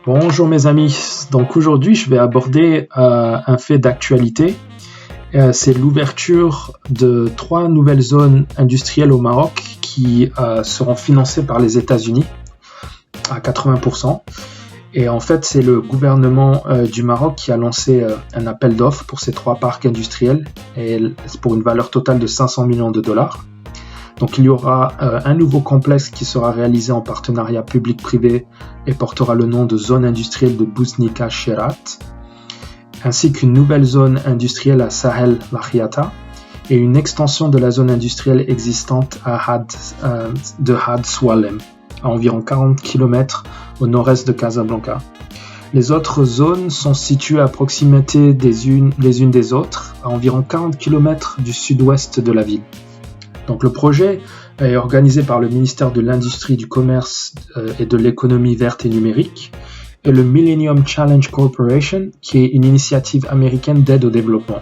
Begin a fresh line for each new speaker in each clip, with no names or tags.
Bonjour mes amis, donc aujourd'hui je vais aborder un fait d'actualité, c'est l'ouverture de 3 nouvelles zones industrielles au Maroc qui seront financées par les États-Unis à 80%. Et en fait c'est le gouvernement du Maroc qui a lancé un appel d'offres pour ces 3 parcs industriels et c'est pour une valeur totale de 500 millions de dollars. Donc il y aura un nouveau complexe qui sera réalisé en partenariat public-privé et portera le nom de zone industrielle de Bouznika Cherat, ainsi qu'une nouvelle zone industrielle à Sahel Lahiata et une extension de la zone industrielle existante de Had Swalem, à environ 40 km au nord-est de Casablanca. Les autres zones sont situées à proximité les unes des autres, à environ 40 km du sud-ouest de la ville. Donc le projet est organisé par le ministère de l'Industrie, du Commerce et de l'Économie verte et numérique et le Millennium Challenge Corporation, qui est une initiative américaine d'aide au développement.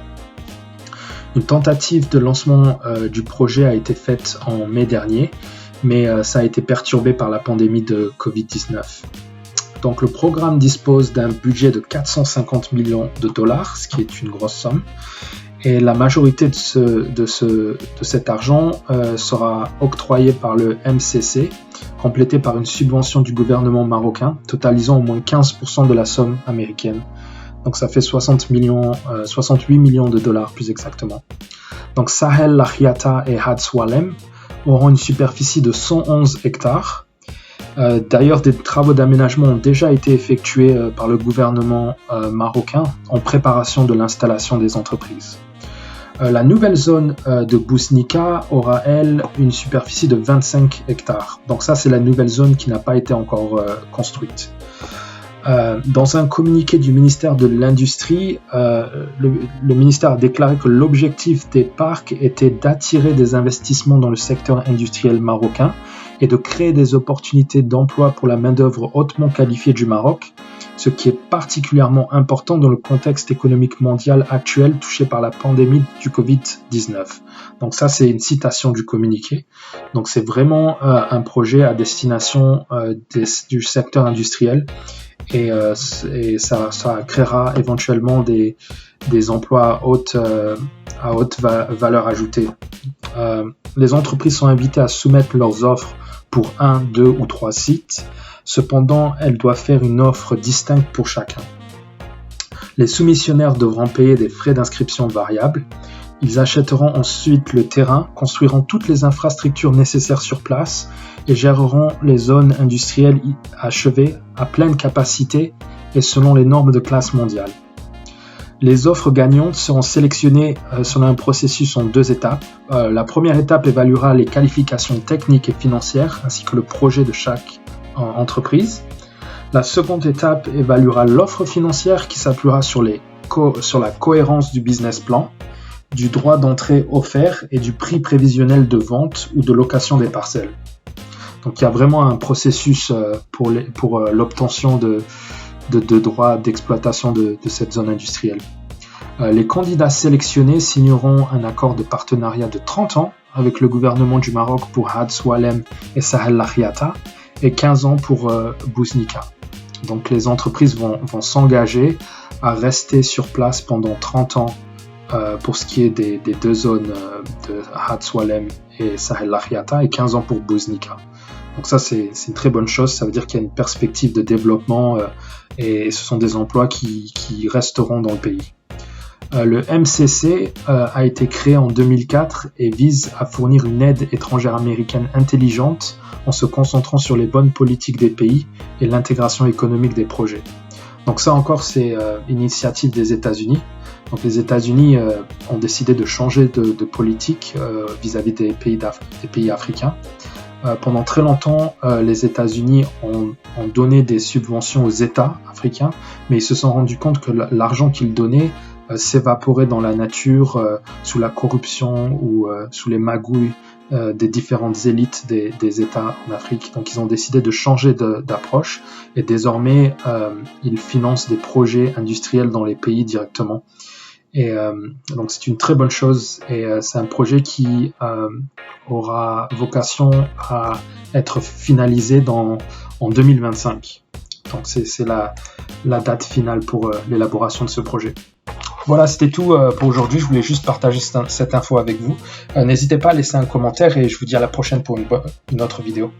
Une tentative de lancement du projet a été faite en mai dernier, mais ça a été perturbé par la pandémie de Covid-19. Donc le programme dispose d'un budget de 450 millions de dollars, ce qui est une grosse somme. Et la majorité de cet argent sera octroyée par le MCC, complétée par une subvention du gouvernement marocain, totalisant au moins 15% de la somme américaine. Donc ça fait 68 millions de dollars plus exactement. Donc Sahel Lahiata et Had Swalem auront une superficie de 111 hectares. D'ailleurs, des travaux d'aménagement ont déjà été effectués par le gouvernement marocain en préparation de l'installation des entreprises. La nouvelle zone de Bouznika aura, elle, une superficie de 25 hectares. Donc ça, c'est la nouvelle zone qui n'a pas été encore construite. Dans un communiqué du ministère de l'Industrie, le ministère a déclaré que l'objectif des parcs était d'attirer des investissements dans le secteur industriel marocain et de créer des opportunités d'emploi pour la main-d'œuvre hautement qualifiée du Maroc, ce qui est particulièrement important dans le contexte économique mondial actuel touché par la pandémie du Covid-19. Donc ça, c'est une citation du communiqué. Donc c'est vraiment un projet à destination du secteur industriel et ça créera éventuellement des emplois à haute valeur ajoutée. Les entreprises sont invitées à soumettre leurs offres pour 1, 2 ou 3 sites. Cependant, elles doivent faire une offre distincte pour chacun. Les soumissionnaires devront payer des frais d'inscription variables. Ils achèteront ensuite le terrain, construiront toutes les infrastructures nécessaires sur place et géreront les zones industrielles achevées à pleine capacité et selon les normes de classe mondiale. Les offres gagnantes seront sélectionnées selon un processus en 2 étapes. La première étape évaluera les qualifications techniques et financières ainsi que le projet de chaque entreprise. La seconde étape évaluera l'offre financière qui s'appuiera sur la cohérence du business plan, du droit d'entrée offert et du prix prévisionnel de vente ou de location des parcelles. Donc il y a vraiment un processus pour l'obtention de droits d'exploitation de cette zone industrielle. Les candidats sélectionnés signeront un accord de partenariat de 30 ans avec le gouvernement du Maroc pour Had Swalem et Sahel Lahiata et 15 ans pour Bouznika. Donc les entreprises vont s'engager à rester sur place pendant 30 ans pour ce qui est des 2 zones de Had Swalem et Sahel Lahiata et 15 ans pour Bouznika. Donc ça, c'est une très bonne chose, ça veut dire qu'il y a une perspective de développement et ce sont des emplois qui resteront dans le pays. Le MCC a été créé en 2004 et vise à fournir une aide étrangère américaine intelligente en se concentrant sur les bonnes politiques des pays et l'intégration économique des projets. Donc ça encore, c'est une initiative des États-Unis. Donc les États-Unis ont décidé de changer de politique vis-à-vis des pays africains. Pendant très longtemps, les États-Unis ont donné des subventions aux États africains, mais ils se sont rendus compte que l'argent qu'ils donnaient s'évaporait dans la nature sous la corruption ou sous les magouilles des différentes élites des États en Afrique. Donc ils ont décidé de changer d'approche et désormais ils financent des projets industriels dans les pays directement. Et donc c'est une très bonne chose et c'est un projet qui aura vocation à être finalisé en 2025. Donc c'est la date finale pour l'élaboration de ce projet. Voilà, c'était tout pour aujourd'hui. Je voulais juste partager cette info avec vous. N'hésitez pas à laisser un commentaire et je vous dis à la prochaine pour une autre vidéo.